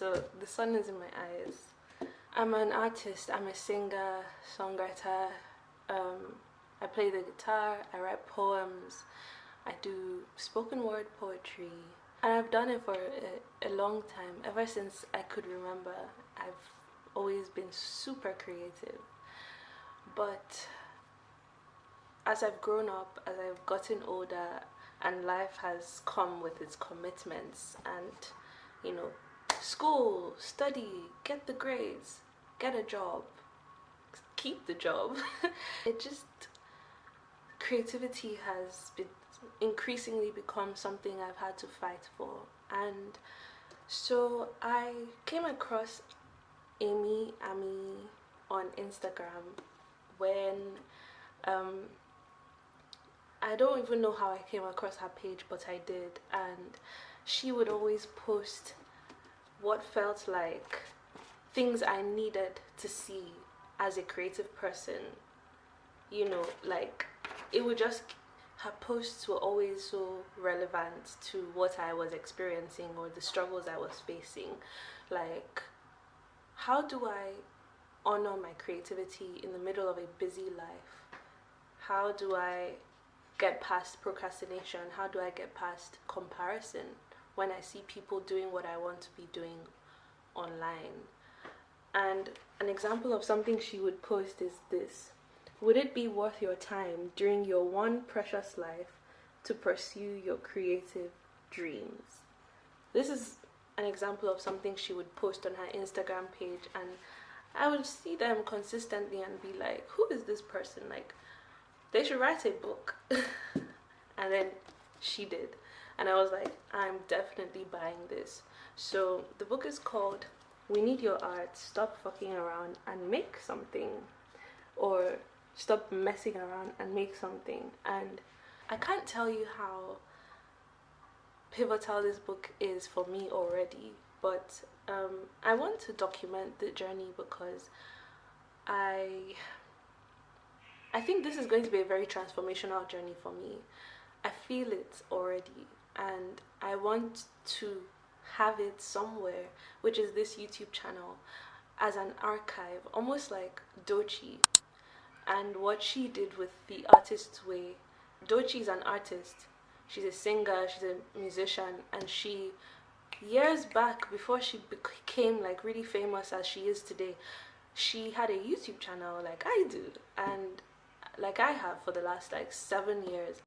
so the sun is in my eyes. I'm an artist. I'm a singer, songwriter. I play the guitar. I write poems. I do spoken word poetry. And I've done it for a long time. Ever since I could remember, I've always been super creative. But as I've grown up, as I've gotten older, and life has come with its commitments and, you know, school, study, get the grades, get a job, keep the job. Creativity has been increasingly become something I've had to fight for. And so I came across Amie on Instagram when I don't even know how I came across her page, but I did. And she would always post what felt like things I needed to see as a creative person. You know, like, it would just, her posts were always so relevant to what I was experiencing or the struggles I was facing. Like, how do I honor my creativity in the middle of a busy life? How do I get past procrastination? How do I get past comparison when I see people doing what I want to be doing online? And an example of something she would post is this: would it be worth your time during your one precious life to pursue your creative dreams? This is an example of something she would post on her Instagram page, and I would see them consistently and be like, who is this person? Like, they should write a book. And then she did, and I was like, I'm definitely buying this. So the book is called We Need Your Art, Stop Fucking Around and Make Something, or Stop Messing Around and Make Something. And I can't tell you how pivotal this book is for me already, but I want to document the journey because I think this is going to be a very transformational journey for me. I feel it already, and I want to have it somewhere, which is this YouTube channel, as an archive, almost like Doechii and what she did with The Artist's Way. Doechii is an artist. She's a singer, she's a musician, and she, years back, before she became like really famous as she is today, she had a YouTube channel like I do, and like I have for the last like 7 years.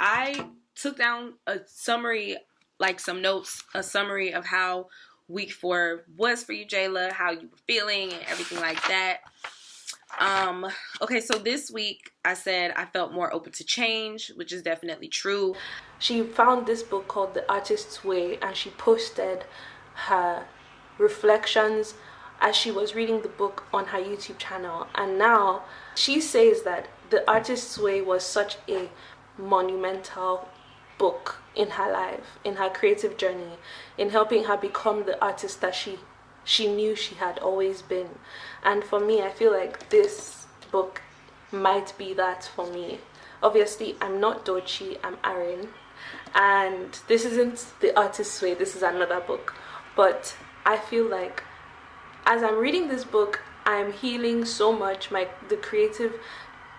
I took down a summary, like some notes, a summary of how week 4 was for you, Jayla, how you were feeling and everything like that. Okay, so this week I said I felt more open to change, which is definitely true. She found this book called The Artist's Way, and she posted her reflections as she was reading the book on her YouTube channel. And now she says that The Artist's Way was such a monumental book in her life, in her creative journey, in helping her become the artist that she knew she had always been. And for me, I feel like this book might be that for me. Obviously, I'm not Doechii, I'm Aaron, and this isn't The Artist's Way, this is another book. But I feel like as I'm reading this book, I'm healing so much. The creative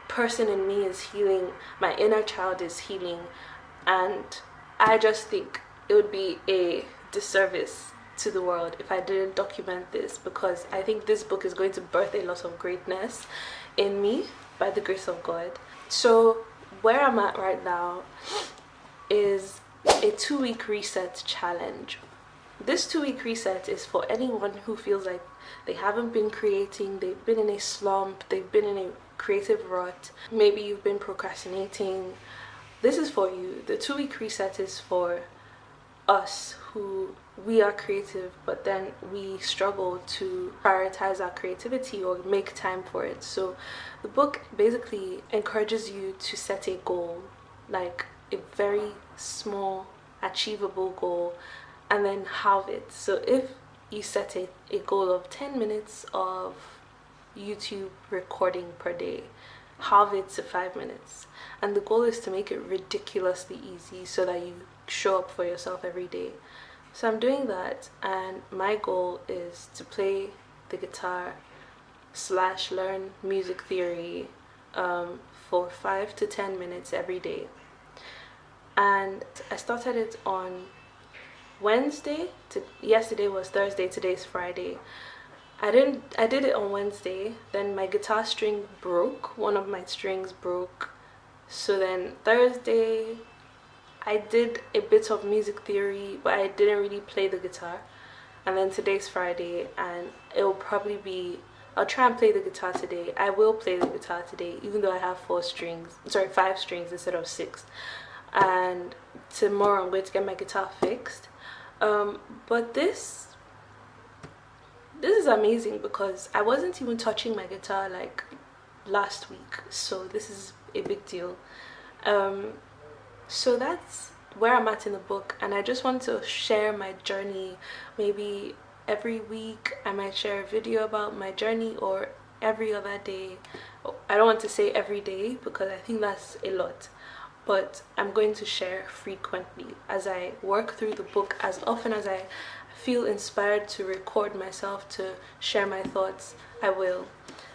person in me is healing, my inner child is healing, and I just think it would be a disservice to the world if I didn't document this, because I think this book is going to birth a lot of greatness in me by the grace of God. So where I'm at right now is a 2-week reset challenge. This 2-week reset is for anyone who feels like they haven't been creating, they've been in a slump, they've been in a creative rut, maybe you've been procrastinating. This is for you. The 2-week reset is for us who we are creative, but then we struggle to prioritize our creativity or make time for it. So the book basically encourages you to set a goal, like a very small, achievable goal, and then halve it. So if you set a goal of 10 minutes of YouTube recording per day, halve it to 5 minutes. And the goal is to make it ridiculously easy so that you show up for yourself every day. So I'm doing that, and my goal is to play the guitar / learn music theory for 5 to 10 minutes every day. And I started it on Wednesday. Yesterday was Thursday, today's Friday. I did it on Wednesday, then my guitar string broke, one of my strings broke. So then Thursday I did a bit of music theory, but I didn't really play the guitar. And then today's Friday, and it'll probably be, I'll try and play the guitar today. I will play the guitar today, even though I have 5 strings instead of 6. And tomorrow I'm going to get my guitar fixed. But this is amazing because I wasn't even touching my guitar like last week, so this is a big deal. So that's where I'm at in the book, and I just want to share my journey. Maybe every week I might share a video about my journey, or every other day. I don't want to say every day because I think that's a lot, but I'm going to share frequently as I work through the book, as often as I feel inspired to record myself to share my thoughts, I will.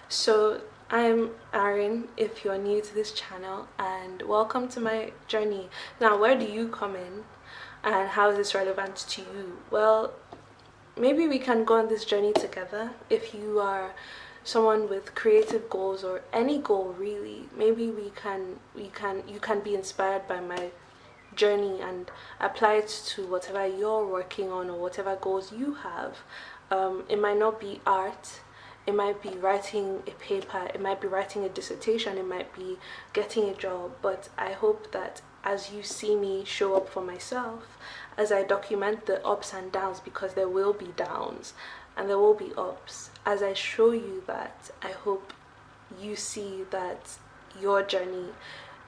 So I'm Erin, if you're new to this channel, and welcome to my journey. Now, where do you come in, and how is this relevant to you? Well, maybe we can go on this journey together. If you are someone with creative goals, or any goal really, maybe you can be inspired by my journey and apply it to whatever you're working on or whatever goals you have. It might not be art, it might be writing a paper, it might be writing a dissertation, it might be getting a job, but I hope that as you see me show up for myself, as I document the ups and downs, because there will be downs and there will be ups, as I show you that, I hope you see that your journey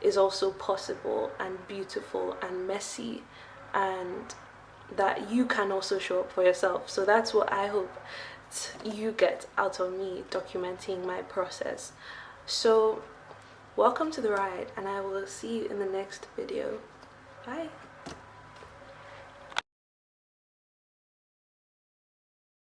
is also possible and beautiful and messy, and that you can also show up for yourself. So that's what I hope you get out of me documenting my process. So welcome to the ride, and I will see you in the next video. Bye.